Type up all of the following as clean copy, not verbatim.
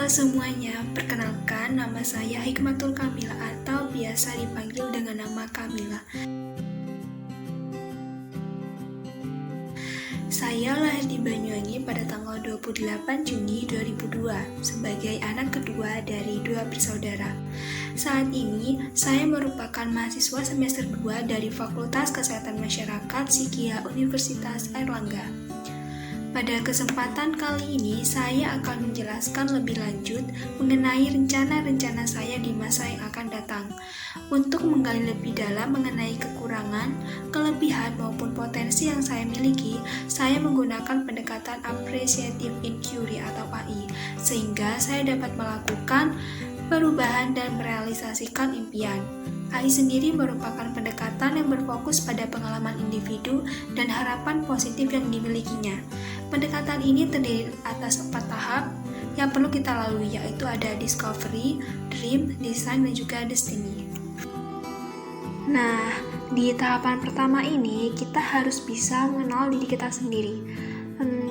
Halo semuanya, perkenalkan nama saya Hikmatul Kamila atau biasa dipanggil dengan nama Kamila. Saya lahir di Banyuwangi pada tanggal 28 Juni 2002 sebagai anak kedua dari dua bersaudara. Saat ini, saya merupakan mahasiswa semester 2 dari Fakultas Kesehatan Masyarakat Psikia Universitas Airlangga. Pada kesempatan kali ini, saya akan menjelaskan lebih lanjut mengenai rencana-rencana saya di masa yang akan datang. Untuk menggali lebih dalam mengenai kekurangan, kelebihan maupun potensi yang saya miliki, saya menggunakan pendekatan Appreciative Inquiry atau AI, sehingga saya dapat melakukan perubahan dan merealisasikan impian. AI sendiri merupakan pendekatan yang berfokus pada pengalaman individu dan harapan positif yang dimilikinya. Pendekatan ini terdiri atas 4 tahap yang perlu kita lalui, yaitu ada discovery, dream, design, dan juga destiny. Nah, di tahapan pertama ini kita harus bisa mengenal diri kita sendiri.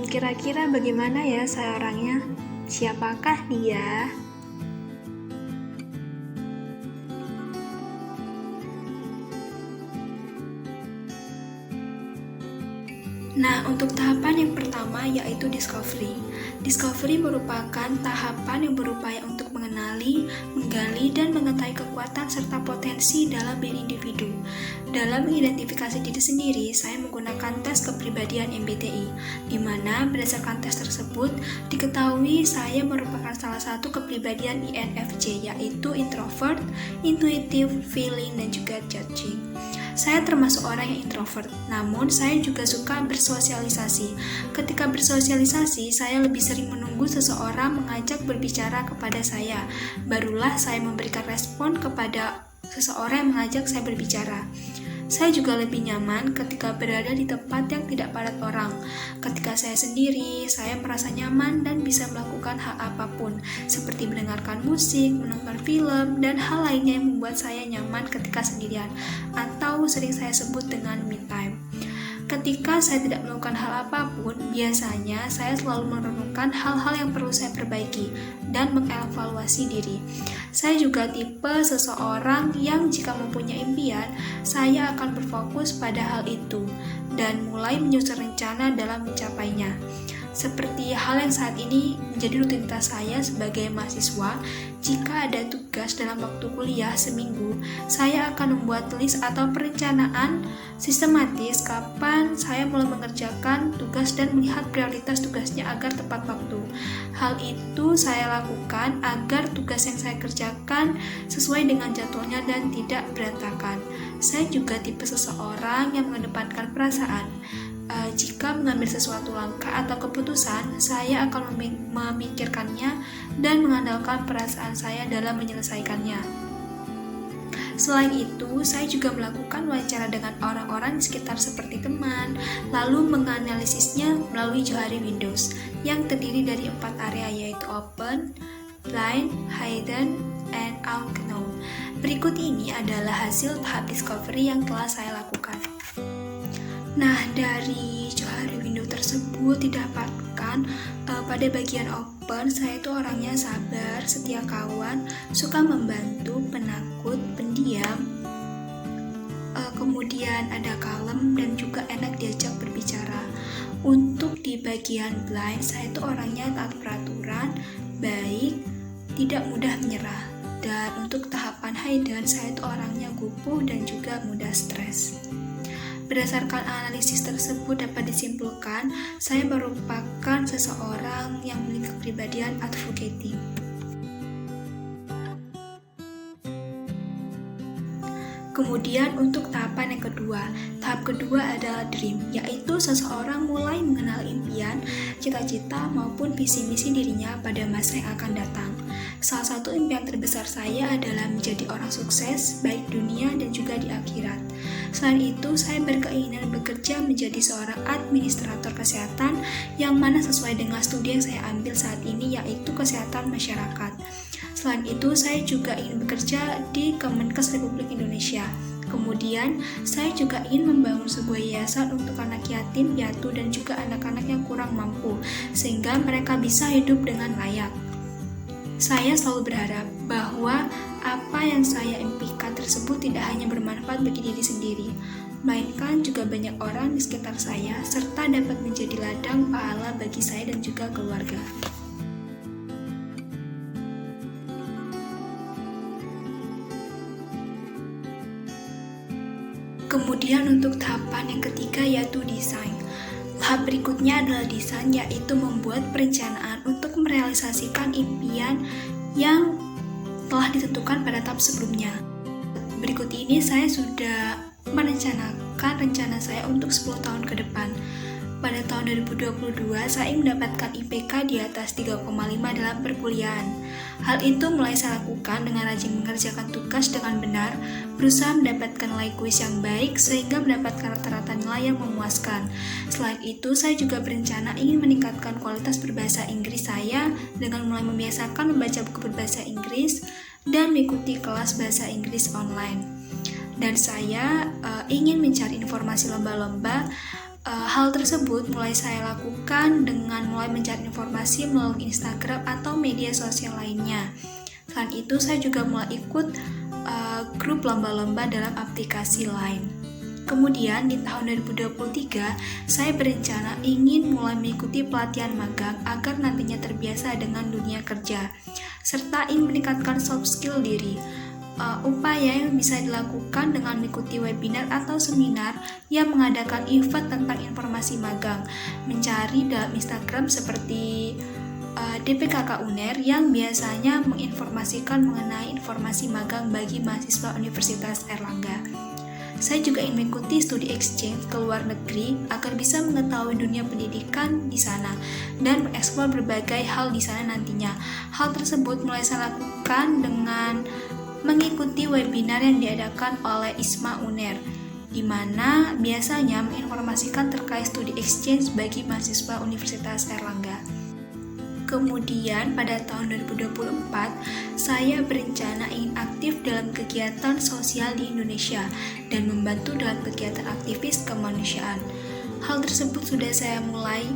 Kira-kira bagaimana ya saya orangnya? Siapakah dia? Nah, untuk tahapan yang pertama yaitu discovery. Discovery merupakan tahapan yang berupaya untuk mengenali, menggali, dan mengetahui kekuatan serta potensi dalam diri individu. Dalam mengidentifikasi diri sendiri, saya menggunakan tes kepribadian MBTI, di mana berdasarkan tes tersebut diketahui saya merupakan salah satu kepribadian INFJ, yaitu introvert, intuitive, feeling, dan juga judging. Saya termasuk orang yang introvert, namun saya juga suka bersosialisasi. Ketika bersosialisasi, saya lebih sering menunggu seseorang mengajak berbicara kepada saya. Barulah saya memberikan respon kepada seseorang yang mengajak saya berbicara. Saya juga lebih nyaman ketika berada di tempat yang tidak padat orang. Ketika saya sendiri, saya merasa nyaman dan bisa melakukan hal apapun, seperti mendengarkan musik, menonton film, dan hal lainnya yang membuat saya nyaman ketika sendirian, atau sering saya sebut dengan me time. Ketika saya tidak melakukan hal apapun, biasanya saya selalu merenungkan hal-hal yang perlu saya perbaiki dan mengevaluasi diri. Saya juga tipe seseorang yang jika mempunyai impian, saya akan berfokus pada hal itu dan mulai menyusun rencana dalam mencapainya. Seperti hal yang saat ini menjadi rutinitas saya sebagai mahasiswa, jika ada tugas dalam waktu kuliah seminggu, saya akan membuat list atau perencanaan sistematis kapan saya mulai mengerjakan tugas dan melihat prioritas tugasnya agar tepat waktu. Hal itu saya lakukan agar tugas yang saya kerjakan sesuai dengan jadwalnya dan tidak berantakan. Saya juga tipe seseorang yang mengedepankan perasaan. Jika mengambil sesuatu langkah atau keputusan, saya akan memikirkannya dan mengandalkan perasaan saya dalam menyelesaikannya. Selain itu, saya juga melakukan wawancara dengan orang-orang di sekitar seperti teman, lalu menganalisisnya melalui Johari Windows yang terdiri dari 4 area, yaitu open, blind, hidden, and unknown. Berikut ini adalah hasil tahap discovery yang telah saya lakukan. Nah, dari Johari Windows tersebut didapatkan pada bagian open, saya itu orangnya sabar, setia kawan, suka membantu, penakut, pendiam, kemudian ada kalem dan juga enak diajak berbicara. Untuk di bagian blind, saya itu orangnya taat peraturan, baik, tidak mudah menyerah. Dan untuk tahapan hidden, saya itu orangnya gugup dan juga mudah stres. Berdasarkan analisis tersebut dapat disimpulkan, saya merupakan seseorang yang memiliki kepribadian advocating. Kemudian untuk tahapan yang kedua, tahap kedua adalah dream, yaitu seseorang mulai mengenal impian, cita-cita maupun visi misi dirinya pada masa yang akan datang. Salah satu impian terbesar saya adalah menjadi orang sukses, baik dunia dan juga di akhirat. Selain itu, saya berkeinginan bekerja menjadi seorang administrator kesehatan yang mana sesuai dengan studi yang saya ambil saat ini, yaitu kesehatan masyarakat. Selain itu, saya juga ingin bekerja di Kemenkes Republik Indonesia. Kemudian, saya juga ingin membangun sebuah yayasan untuk anak yatim, piatu, dan juga anak-anak yang kurang mampu, sehingga mereka bisa hidup dengan layak. Saya selalu berharap bahwa apa yang saya impikan tersebut tidak hanya bermanfaat bagi diri sendiri, melainkan juga banyak orang di sekitar saya, serta dapat menjadi ladang pahala bagi saya dan juga keluarga. Kemudian untuk tahapan yang ketiga yaitu desain. Tahap berikutnya adalah desain, yaitu membuat perencanaan untuk merealisasikan impian yang telah ditentukan pada tahap sebelumnya. Berikut ini saya sudah merencanakan rencana saya untuk 10 tahun ke depan. Pada tahun 2022, saya mendapatkan IPK di atas 3,5 dalam perkuliahan. Hal itu mulai saya lakukan dengan rajin mengerjakan tugas dengan benar, berusaha mendapatkan nilai kuis yang baik sehingga mendapatkan rata-rata nilai yang memuaskan. Selain itu, saya juga berencana ingin meningkatkan kualitas berbahasa Inggris saya dengan mulai membiasakan membaca buku berbahasa Inggris dan mengikuti kelas bahasa Inggris online. Dan saya ingin mencari informasi lomba-lomba. Hal tersebut mulai saya lakukan dengan mulai mencari informasi melalui Instagram atau media sosial lainnya. Selain itu, saya juga mulai ikut grup lomba-lomba dalam aplikasi lain. Kemudian di tahun 2023, saya berencana ingin mulai mengikuti pelatihan magang agar nantinya terbiasa dengan dunia kerja, serta ingin meningkatkan soft skill diri. Upaya yang bisa dilakukan dengan mengikuti webinar atau seminar yang mengadakan event tentang informasi magang, mencari dalam Instagram seperti DPKK UNER yang biasanya menginformasikan mengenai informasi magang bagi mahasiswa Universitas Airlangga. Saya juga ingin mengikuti studi exchange ke luar negeri agar bisa mengetahui dunia pendidikan di sana dan mengeksplor berbagai hal di sana nantinya. Hal tersebut mulai saya lakukan dengan mengikuti webinar yang diadakan oleh ISMA UNER, di mana biasanya menginformasikan terkait studi exchange bagi mahasiswa Universitas Airlangga. Kemudian pada tahun 2024, saya berencana ingin aktif dalam kegiatan sosial di Indonesia dan membantu dalam kegiatan aktivis kemanusiaan. Hal tersebut sudah saya mulai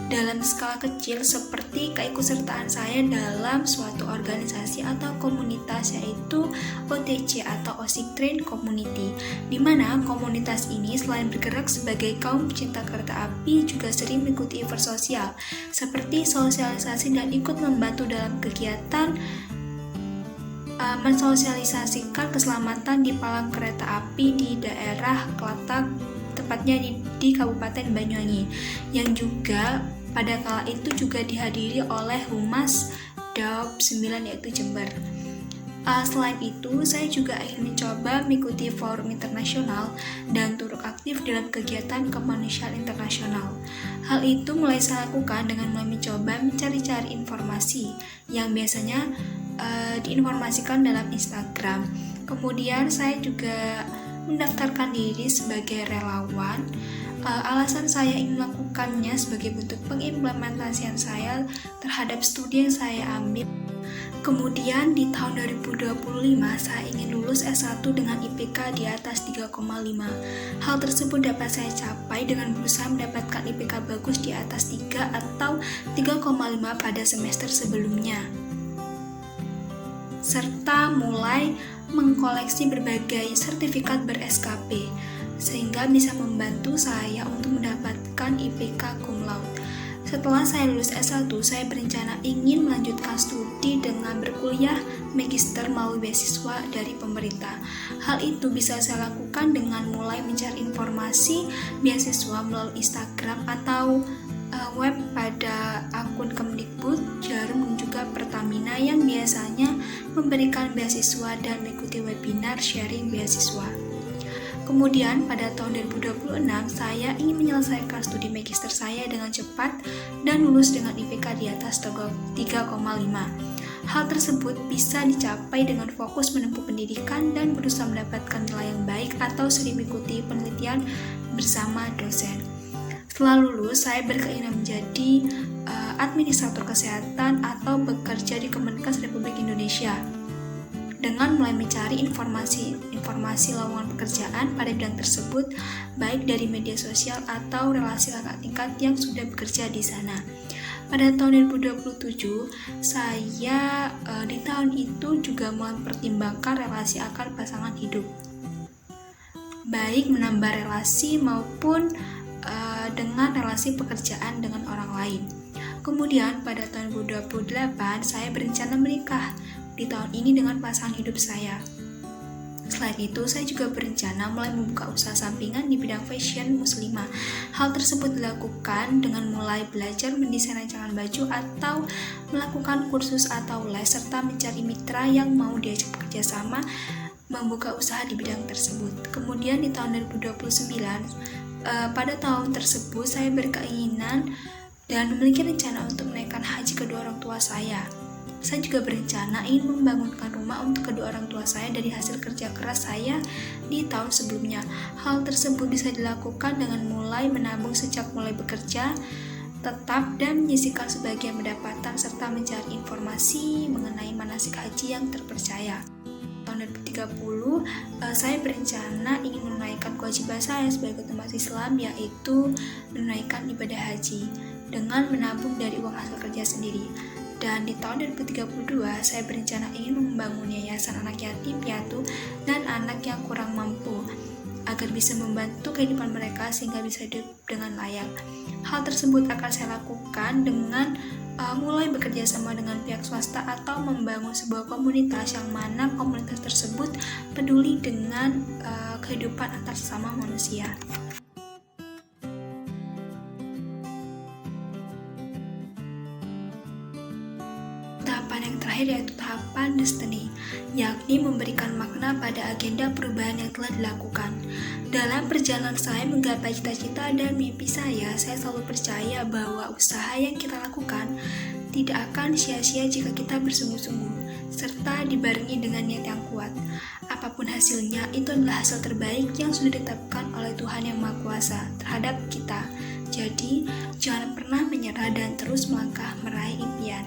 dalam skala kecil seperti keikutsertaan saya dalam suatu organisasi atau komunitas yaitu OTC atau Osik Train Community, di mana komunitas ini selain bergerak sebagai kaum pecinta kereta api juga sering mengikuti event sosial seperti sosialisasi dan ikut membantu dalam kegiatan mensosialisasikan keselamatan di palang kereta api di daerah Klatak, tepatnya di Kabupaten Banyuwangi, yang juga pada kala itu juga dihadiri oleh Humas Daop 9 yaitu Jember. Selain itu, saya juga ingin mencoba mengikuti forum internasional dan turut aktif dalam kegiatan kemanusiaan internasional. Hal itu mulai saya lakukan dengan mulai mencoba mencari-cari informasi yang biasanya diinformasikan dalam Instagram. Kemudian saya juga mendaftarkan diri sebagai relawan. Alasan saya ingin melakukannya sebagai bentuk pengimplementasian saya terhadap studi yang saya ambil. Kemudian di tahun 2025 saya ingin lulus S1 dengan IPK di atas 3,5. Hal tersebut dapat saya capai dengan berusaha mendapatkan IPK bagus di atas 3 atau 3,5 pada semester sebelumnya, serta mulai mengkoleksi berbagai sertifikat ber-SKP sehingga bisa membantu saya untuk mendapatkan IPK cum laude. Setelah saya lulus S1, saya berencana ingin melanjutkan studi dengan berkuliah magister melalui beasiswa dari pemerintah. Hal itu bisa saya lakukan dengan mulai mencari informasi beasiswa melalui Instagram atau web pada akun Kemdikbud, Jarum, dan juga Pertamina yang biasanya memberikan beasiswa dan mengikuti webinar sharing beasiswa. Kemudian pada tahun 2026 saya ingin menyelesaikan studi magister saya dengan cepat dan lulus dengan IPK di atas 3,5. Hal tersebut bisa dicapai dengan fokus menempuh pendidikan dan berusaha mendapatkan nilai yang baik atau sering mengikuti penelitian bersama dosen. Setelah lulus, saya berkeinginan menjadi administrator kesehatan atau bekerja di Kemenkes Republik Indonesia dengan mulai mencari informasi lowongan pekerjaan pada bidang tersebut, baik dari media sosial atau relasi kakak tingkat yang sudah bekerja di sana. Pada tahun 2027, saya di tahun itu juga mempertimbangkan relasi akar pasangan hidup, baik menambah relasi maupun dengan relasi pekerjaan dengan orang lain. Kemudian pada tahun 2028, saya berencana menikah di tahun ini dengan pasangan hidup saya. Selain itu, saya juga berencana mulai membuka usaha sampingan di bidang fashion muslimah. Hal tersebut dilakukan dengan mulai belajar mendesain rancangan baju atau melakukan kursus atau les, serta mencari mitra yang mau diajak bekerja sama membuka usaha di bidang tersebut. Kemudian di tahun 2029, pada tahun tersebut saya berkeinginan dan memiliki rencana untuk menaikkan haji kedua orang tua saya. Saya juga berencana ingin membangunkan rumah untuk kedua orang tua saya dari hasil kerja keras saya di tahun sebelumnya. Hal tersebut bisa dilakukan dengan mulai menabung sejak mulai bekerja tetap dan menyisihkan sebagian pendapatan serta mencari informasi mengenai manasik haji yang terpercaya. Tahun 2030, saya berencana ingin menunaikan kewajiban saya sebagai umat Islam, yaitu menunaikan ibadah haji dengan menabung dari uang hasil kerja sendiri. Dan di tahun 2032, saya berencana ingin membangun yayasan anak yatim piatu dan anak yang kurang mampu agar bisa membantu kehidupan mereka sehingga bisa hidup dengan layak. Hal tersebut akan saya lakukan dengan mulai bekerja sama dengan pihak swasta atau membangun sebuah komunitas yang mana komunitas tersebut peduli dengan kehidupan antar sesama manusia. Tahapan yang terakhir yaitu tahapan destiny, yakni memberikan makna pada agenda perubahan yang telah dilakukan. Dalam perjalanan saya menggapai cita-cita dan mimpi saya selalu percaya bahwa usaha yang kita lakukan tidak akan sia-sia jika kita bersungguh-sungguh, serta dibarengi dengan niat yang kuat. Apapun hasilnya, itu adalah hasil terbaik yang sudah ditetapkan oleh Tuhan Yang Maha Kuasa terhadap kita. Jadi, jangan pernah menyerah dan terus melangkah meraih impian.